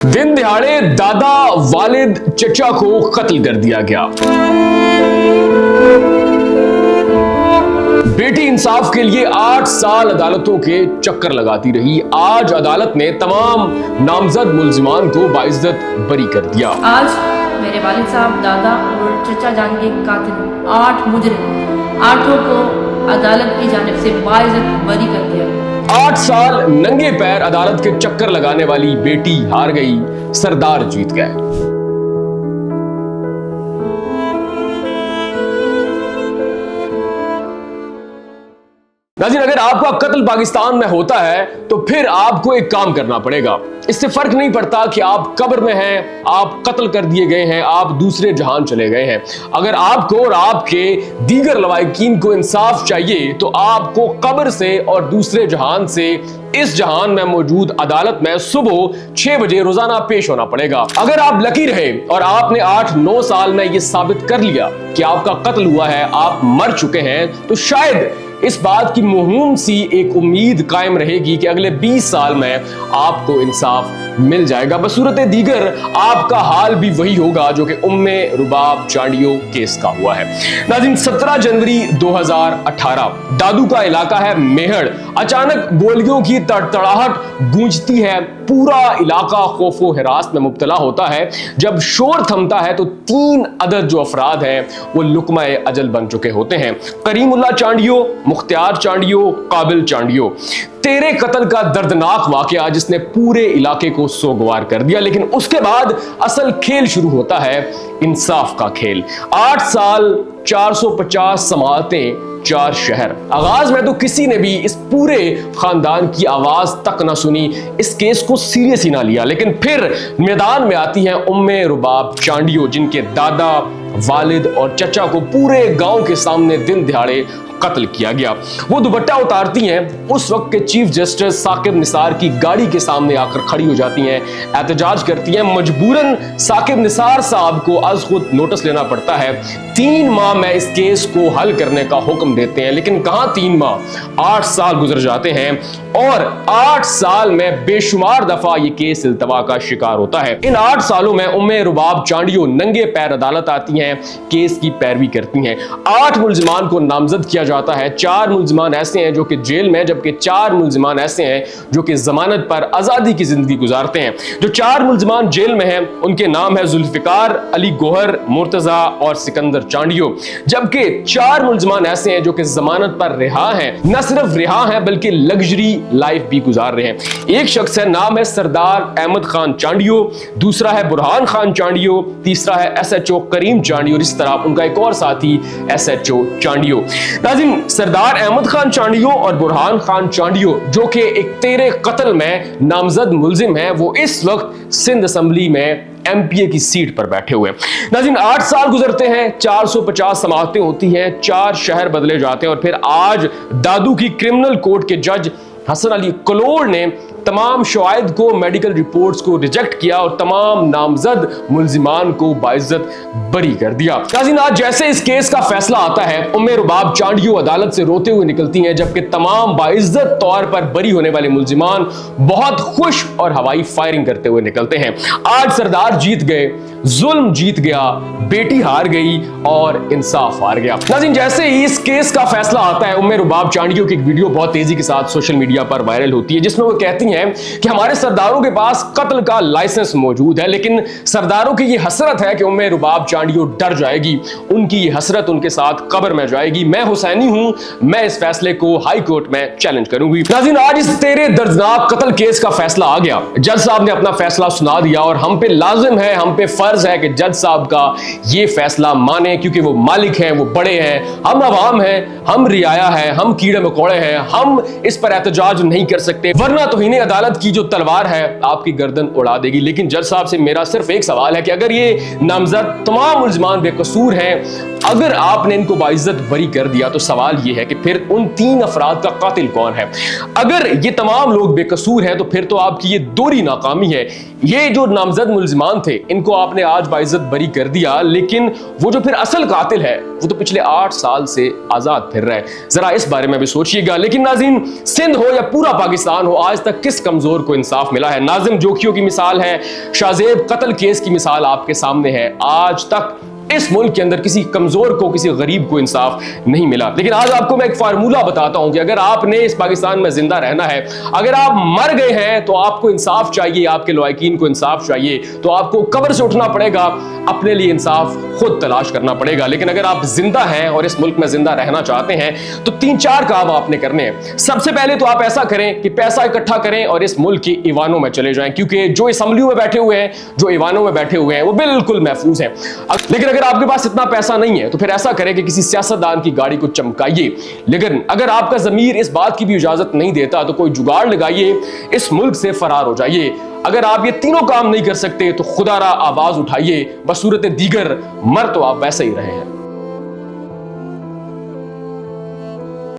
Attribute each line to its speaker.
Speaker 1: दिन दिहाड़े दादा वालिद चचा को कत्ल कर दिया गया। बेटी इंसाफ के लिए 8 साल अदालतों के चक्कर लगाती रही। आज अदालत ने तमाम नामजद मुल्जिमान को बाइज्जत बरी कर दिया।
Speaker 2: आज मेरे वालिद साहब, दादा और चचा जान के कातिल 8 मुजरिम 8 को अदालत की जानिब से बाइज्जत बरी कर दिया।
Speaker 1: 8 साल नंगे पैर अदालत के चक्कर लगाने वाली बेटी हार गई, सरदार जीत गए। नाज़रीन, अगर आपका कत्ल पाकिस्तान में होता है तो फिर आपको एक काम करना पड़ेगा। इससे फर्क नहीं पड़ता कि आप कब्र में हैं, आप कत्ल कर दिए गए हैं, आप दूसरे जहान चले गए हैं। अगर आपको और आपके दीगर लवाहिकीन को इंसाफ चाहिए तो आपको कब्र से और दूसरे जहान से इस जहान में मौजूद अदालत में सुबह 6 बजे रोजाना पेश होना पड़ेगा। अगर आप लकी रहे और आपने 8-9 साल में यह साबित कर लिया कि आपका कत्ल हुआ है, आप मर चुके हैं, तो शायद इस बात की मुहिम सी एक उम्मीद कायम रहेगी कि अगले 20 साल में आपको इंसाफ मिल जाएगा। बसूरत दीगर आपका हाल भी वही होगा जो कि उम्मे रुबाब चांडियो केस का हुआ है। नाज़रीन, 17 जनवरी 2018 दादू का इलाका है मेहड़। अचानक गोलियों की तड़तड़ाहट गूंजती है, पूरा इलाका खौफो हिरास में मुब्तला होता है। जब शोर थमता है तो 3 अदद जो अफराद हैं वो लुकमाए अजल बन चुके होते हैं। करीमुल्लाह चांडियो, मुख्तियार चांडियो, काबिल चांडियो। तेरे कत्ल का दर्दनाक वाकया जिसने पूरे इलाके को सोगवार कर दिया। लेकिन उसके बाद असल खेल शुरू होता है, इंसाफ का खेल। 8 साल, 450 समाअतें, 4 शहर। आगाज में तो किसी ने भी इस पूरे खानदान की आवाज तक ना सुनी, इस केस को सीरियस ही ना लिया। लेकिन फिर मैदान में आती हैं उम्मे रुबाब चांडियो, जिनके दादा, वालिद और चचा को पूरे गांव के सामने दिन दिहाड़े कत्ल किया गया। वो दुपट्टा उतारती हैं, उस वक्त के चीफ जस्टिस साकिब निसार की गाड़ी के सामने आकर खड़ी हो जाती हैं, एहतजाज करती हैं। मजबूरन साकिब निसार साहब को आज खुद नोटिस लेना पड़ता है। 3 माह में इस केस को हल करने का हुक्म देते हैं, लेकिन कहां 3 माह, 8 साल गुजर जाते हैं और 8 साल में बेशुमार दफा ये केस इल्तवा का शिकार होता है। इन 8 सालों में उम्मे रुबाब चांडियो नंगे पैर अदालत आती हैं, केस की पैरवी करती हैं। 8 मुल्जिमान को नामजद किया जाता है। 4 मुल्जिमान ऐसे हैं जो कि जेल में, जबकि 4 मुल्जिमान ऐसे हैं जो कि जमानत पर आजादी की जिंदगी गुजारते हैं। जो 4 मुल्जिमान जेल में हैं उनके नाम है जुल्फिकार, अली गोहर, मुर्तजा और सिकंदर चांडियो। जबकि 4 मुल्जिमान ऐसे हैं जो कि जमानत पर रिहा हैं। न सिर्फ रिहा हैं बल्कि लग्जरी लाइफ भी गुजार रहे हैं। एक शख्स है, नाम है सरदार अहमद खान चांडियो, दूसरा है बुरहान खान चांडियो, तीसरा है SHO करीम चांडियो, इस तरह उनका एक और साथी SHO चांडियो। नाज़रीन, सरदार अहमद खान चांडियो और बुरहान खान चांडियो जो कि एक तेरे कत्ल में नामजद मुल्जिम हैं, वो इस वक्त सिंध असेंबली में MPA की सीट पर बैठे हुए। नाज़रीन, 8 साल गुजरते हैं, 450 समाअतें होती हैं, 4 शहर बदले जाते हैं और फिर आज दादू की क्रिमिनल कोर्ट के जज हसन अली कलोर ने तमाम शवाहिद को, मेडिकल रिपोर्ट्स को रिजेक्ट किया और तमाम नामजद मुल्जिमान को बाइज्जत बरी कर दिया। नाज़रीन, आज जैसे इस केस का फैसला आता है, उम्मे रुबाब चांडियो अदालत से रोते हुए निकलती हैं, जबकि तमाम बाइज्जत तौर पर बरी होने वाले मुल्जिमान बहुत खुश और हवाई फायरिंग करते हुए निकलते हैं। आज सरदार जीत गए, जुल्म जीत गया, बेटी हार गई और इंसाफ हार गया। नाज़रीन, जैसे ही इस केस का फैसला आता है, उम्मे रुबाब चांडियो की एक वीडियो बहुत तेजी के साथ सोशल मीडिया पर वायरल होती है, जिसमें वो कहती हैं कि हमारे सरदारों के पास कत्ल का लाइसेंस मौजूद है, लेकिन सरदारों की ये हसरत है कि उम्मे रुबाब चांडियो डर जाएगी, उनकी ये हसरत उनके साथ कब्र में जाएगी। मैं हुसैनी हूं, मैं इस फैसले को हाई कोर्ट में चैलेंज करूंगी। नाज़रीन, आज इस तेरे दर्दनाक कत्ल केस का फैसला आ गया। जज साहब ने अपना फैसला सुना दिया और हम पे लाजिम है, हम पे फर्ज है कि जज साहब का ये फैसला माने, क्योंकि वो मालिक हैं, वो बड़े हैं, हम अवाम हैं, हम रियाया है, हम कीड़े मकोड़े हैं, हम इस पर एहतजाज नहीं कर सकते, वरना तो इन्हें अदालत की जो तलवार है आपकी गर्दन उड़ा देगी। लेकिन जज साहब से मेरा सिर्फ एक सवाल है कि अगर ये नामजद तमाम मुल्जिमान बेकसूर हैं, अगर आपने इनको बाइज्जत बरी कर दिया तो सवाल यह है कि फिर उन 3 अफराद का कातिल कौन है? अगर ये तमाम लोग बेकसूर हैं तो फिर तो आपकी ये दोहरी नाकामी है। ये जो नामजद मुल्जिमान थे इनको आपने आज बाइज्जत बरी कर दिया, लेकिन वो जो फिर असल कातिल है वो तो पिछले 8 साल से आजाद फिर रहा है। जरा इस बारे में भी सोचिएगा। लेकिन नाज़रीन, सिंध हो या पूरा पाकिस्तान हो, आज तक किस कमजोर को इंसाफ मिला है? नाज़िम जोखियों की मिसाल है, शाहजेब कत्ल केस की मिसाल आपके सामने है। आज तक इस मुल्क के अंदर किसी कमजोर को, किसी गरीब को इंसाफ नहीं मिला। लेकिन आज आपको मैं एक फार्मूला बताता हूं कि अगर आपने इस पाकिस्तान में जिंदा रहना है, अगर आप मर गए हैं तो आपको इंसाफ चाहिए, आपके लवाकिन को इंसाफ चाहिए, तो आपको कब्र से उठना पड़ेगा, अपने लिए इंसाफ खुद तलाश करना पड़ेगा। लेकिन अगर आप जिंदा हैं और इस मुल्क में जिंदा रहना चाहते हैं तो 3-4 काम आपने करने हैं। सबसे पहले तो आप ऐसा करें कि पैसा इकट्ठा करें और इस मुल्क के ईवानों में चले जाएं, क्योंकि जो असम्बलियों में बैठे हुए हैं, जो ईवानों में बैठे हुए हैं, वो बिल्कुल महफूज हैं। लेकिन अगर आपके पास इतना पैसा नहीं है तो फिर ऐसा करें कि किसी सियासतदान की गाड़ी को चमकाइए। लेकिन अगर आपका ज़मीर इस बात की भी इजाजत नहीं देता तो कोई जुगाड़ लगाइए, इस मुल्क से फरार हो जाइए। अगर आप ये तीनों काम नहीं कर सकते तो खुदारा आवाज उठाइए, बसूरत दीगर मर तो आप वैसे ही रहे हैं।